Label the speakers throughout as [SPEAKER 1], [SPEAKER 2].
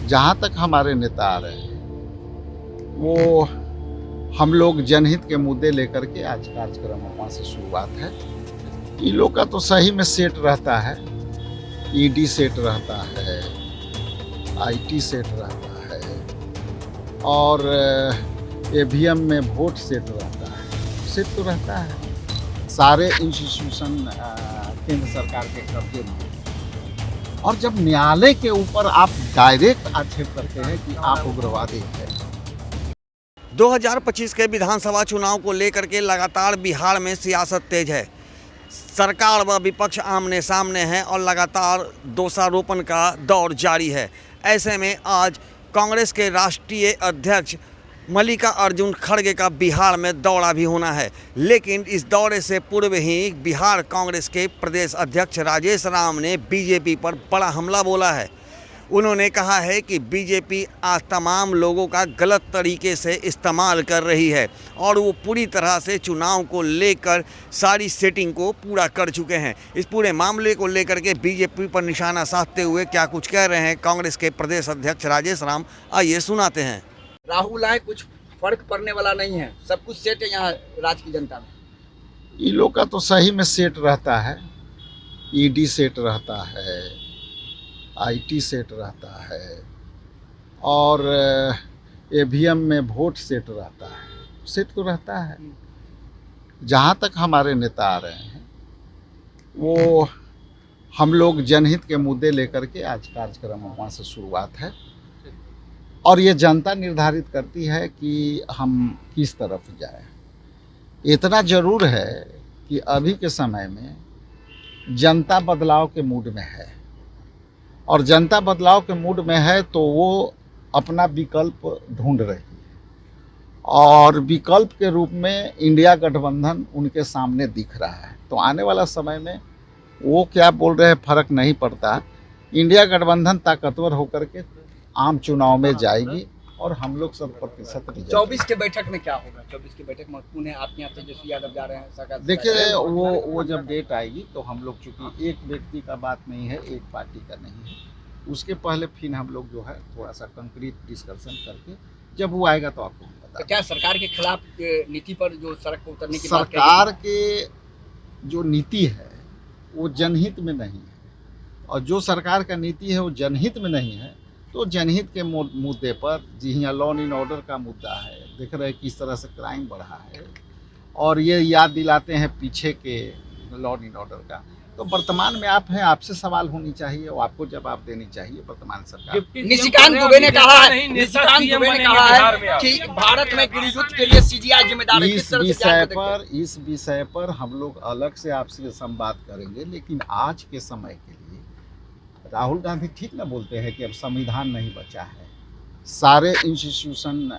[SPEAKER 1] जहाँ तक हमारे नेता आ रहे हैं वो हम लोग जनहित के मुद्दे लेकर के आज कार्यक्रम वहाँ से शुरुआत है। इन लोग का तो सही में सेट रहता है, ईडी सेट रहता है, आईटी सेट रहता है और ईवीएम में वोट सेट रहता है। सेट तो रहता है, सारे इंस्टीट्यूशन केंद्र सरकार के कब्जे में। और जब न्यायालय के ऊपर आप डायरेक्ट आक्षेप करते हैं कि आप उग्रवादी हैं।
[SPEAKER 2] 2025 के विधानसभा चुनाव को लेकर के लगातार बिहार में सियासत तेज है। सरकार व विपक्ष आमने सामने हैं और लगातार दोषारोपण का दौर जारी है। ऐसे में आज कांग्रेस के राष्ट्रीय अध्यक्ष मल्लिकार्जुन खड़गे का बिहार में दौरा भी होना है, लेकिन इस दौरे से पूर्व ही बिहार कांग्रेस के प्रदेश अध्यक्ष राजेश राम ने बीजेपी पर बड़ा हमला बोला है। उन्होंने कहा है कि बीजेपी आज तमाम लोगों का गलत तरीके से इस्तेमाल कर रही है और वो पूरी तरह से चुनाव को लेकर सारी सेटिंग को पूरा कर चुके हैं। इस पूरे मामले को लेकर के बीजेपी पर निशाना साधते हुए क्या कुछ कह रहे हैं कांग्रेस के प्रदेश अध्यक्ष राजेश राम, आइए सुनाते हैं।
[SPEAKER 3] राहुल आए कुछ फर्क पड़ने वाला नहीं है, सब कुछ सेट है यहाँ राज्य की जनता में।
[SPEAKER 1] इन लोग का तो सही में सेट रहता है, ईडी सेट रहता है, आईटी सेट रहता है और ईवीएम में वोट सेट रहता है। सेट तो रहता है। जहाँ तक हमारे नेता आ रहे हैं वो हम लोग जनहित के मुद्दे लेकर के आज कार्यक्रम वहाँ से शुरुआत है और ये जनता निर्धारित करती है कि हम किस तरफ जाएं। इतना जरूर है कि अभी के समय में जनता बदलाव के मूड में है और जनता बदलाव के मूड में है तो वो अपना विकल्प ढूंढ रही है और विकल्प के रूप में इंडिया गठबंधन उनके सामने दिख रहा है। तो आने वाला समय में वो क्या बोल रहे हैं फर्क नहीं पड़ता। इंडिया गठबंधन ताकतवर होकर के आम चुनाव में जाएगी और हम लोग 100%
[SPEAKER 3] 24 के बैठक में क्या होगा? 24 की बैठक महत्वपूर्ण है। आपके यहाँ तेजस्वी यादव जा रहे हैं सरकार।
[SPEAKER 1] देखिए वो जब डेट आएगी तो हम लोग, चूंकि एक व्यक्ति का बात नहीं है, एक पार्टी का नहीं है, उसके पहले फिर हम लोग जो है थोड़ा सा कंक्रीट डिस्कशन करके जब वो आएगा तो आपको बता।
[SPEAKER 3] तो क्या सरकार के खिलाफ नीति पर जो सड़क पर उतरने की
[SPEAKER 1] सरकार के जो नीति है वो जनहित में नहीं है और जो सरकार का नीति है वो जनहित में नहीं है तो जनहित के मुद्दे पर, जी हाँ, लॉ एंड ऑर्डर का मुद्दा है, देख रहे हैं किस तरह से क्राइम बढ़ा है और ये याद दिलाते हैं पीछे के लॉ एंड ऑर्डर का। तो वर्तमान में आप हैं, आपसे सवाल होनी चाहिए और आपको जवाब देनी चाहिए वर्तमान सरकार।
[SPEAKER 3] निशिकांत दुबे ने कहा है कि भारत में गृह युद्ध के लिए सीजीआई जिम्मेदार है।
[SPEAKER 1] इस विषय पर हम लोग अलग से आपसे संवाद करेंगे, लेकिन आज के समय के लिए राहुल गांधी ठीक ना बोलते हैं कि अब संविधान नहीं बचा है, सारे इंस्टीट्यूशन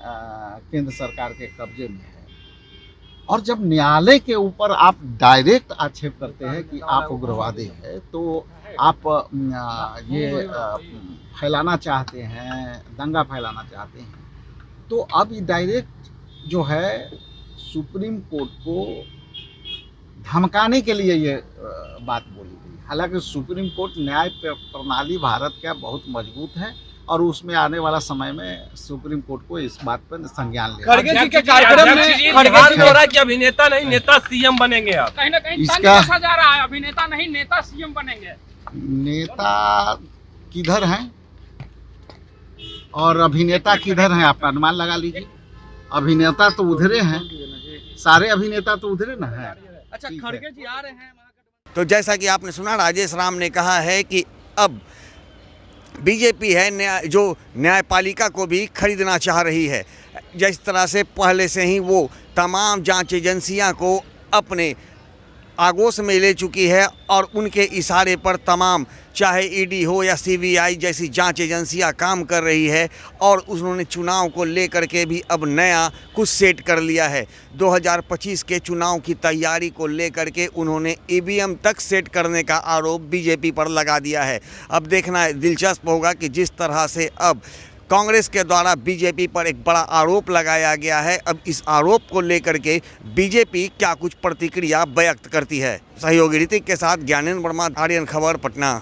[SPEAKER 1] केंद्र सरकार के कब्जे में है। और जब न्यायालय के ऊपर आप डायरेक्ट आक्षेप करते हैं कि आप उग्रवादी हैं तो आप ये फैलाना चाहते हैं, दंगा फैलाना चाहते हैं। तो अब ये डायरेक्ट जो है सुप्रीम कोर्ट को धमकाने के लिए ये बात बोली गई। हालांकि सुप्रीम कोर्ट न्याय प्रणाली भारत का बहुत मजबूत है और उसमें आने वाला समय में सुप्रीम कोर्ट को इस बात पर संज्ञान लेना।
[SPEAKER 4] खड़गे जी के कार्यक्रम में खड़गे जी बोल रहा है कि अभिनेता नहीं नेता सीएम बनेंगे आप। कहीं ना कहीं
[SPEAKER 1] इसका
[SPEAKER 4] जा रहा है, अभिनेता नहीं नेता सीएम बनेंगे।
[SPEAKER 1] नेता किधर हैं और अभिनेता किधर हैं, आप अनुमान लगा लीजिए। अभिनेता तो उधरे हैं, सारे अभिनेता तो उधरे ना है।
[SPEAKER 4] अच्छा, खड़गे जी आ रहे हैं।
[SPEAKER 2] तो जैसा कि आपने सुना, राजेश राम ने कहा है कि अब बीजेपी है जो न्यायपालिका को भी खरीदना चाह रही है। जिस तरह से पहले से ही वो तमाम जांच एजेंसियां को अपने आगोश में ले चुकी है और उनके इशारे पर तमाम, चाहे ईडी हो या सीबीआई जैसी जांच एजेंसियां काम कर रही है और उन्होंने चुनाव को लेकर के भी अब नया कुछ सेट कर लिया है। 2025 के चुनाव की तैयारी को लेकर के उन्होंने ईवीएम तक सेट करने का आरोप बीजेपी पर लगा दिया है। अब देखना दिलचस्प होगा कि जिस तरह से अब कांग्रेस के द्वारा बीजेपी पर एक बड़ा आरोप लगाया गया है, अब इस आरोप को लेकर के बीजेपी क्या कुछ प्रतिक्रिया व्यक्त करती है। सहयोगी ऋतिक के साथ ज्ञानेंद्र वर्मा, आर्यन खबर, पटना।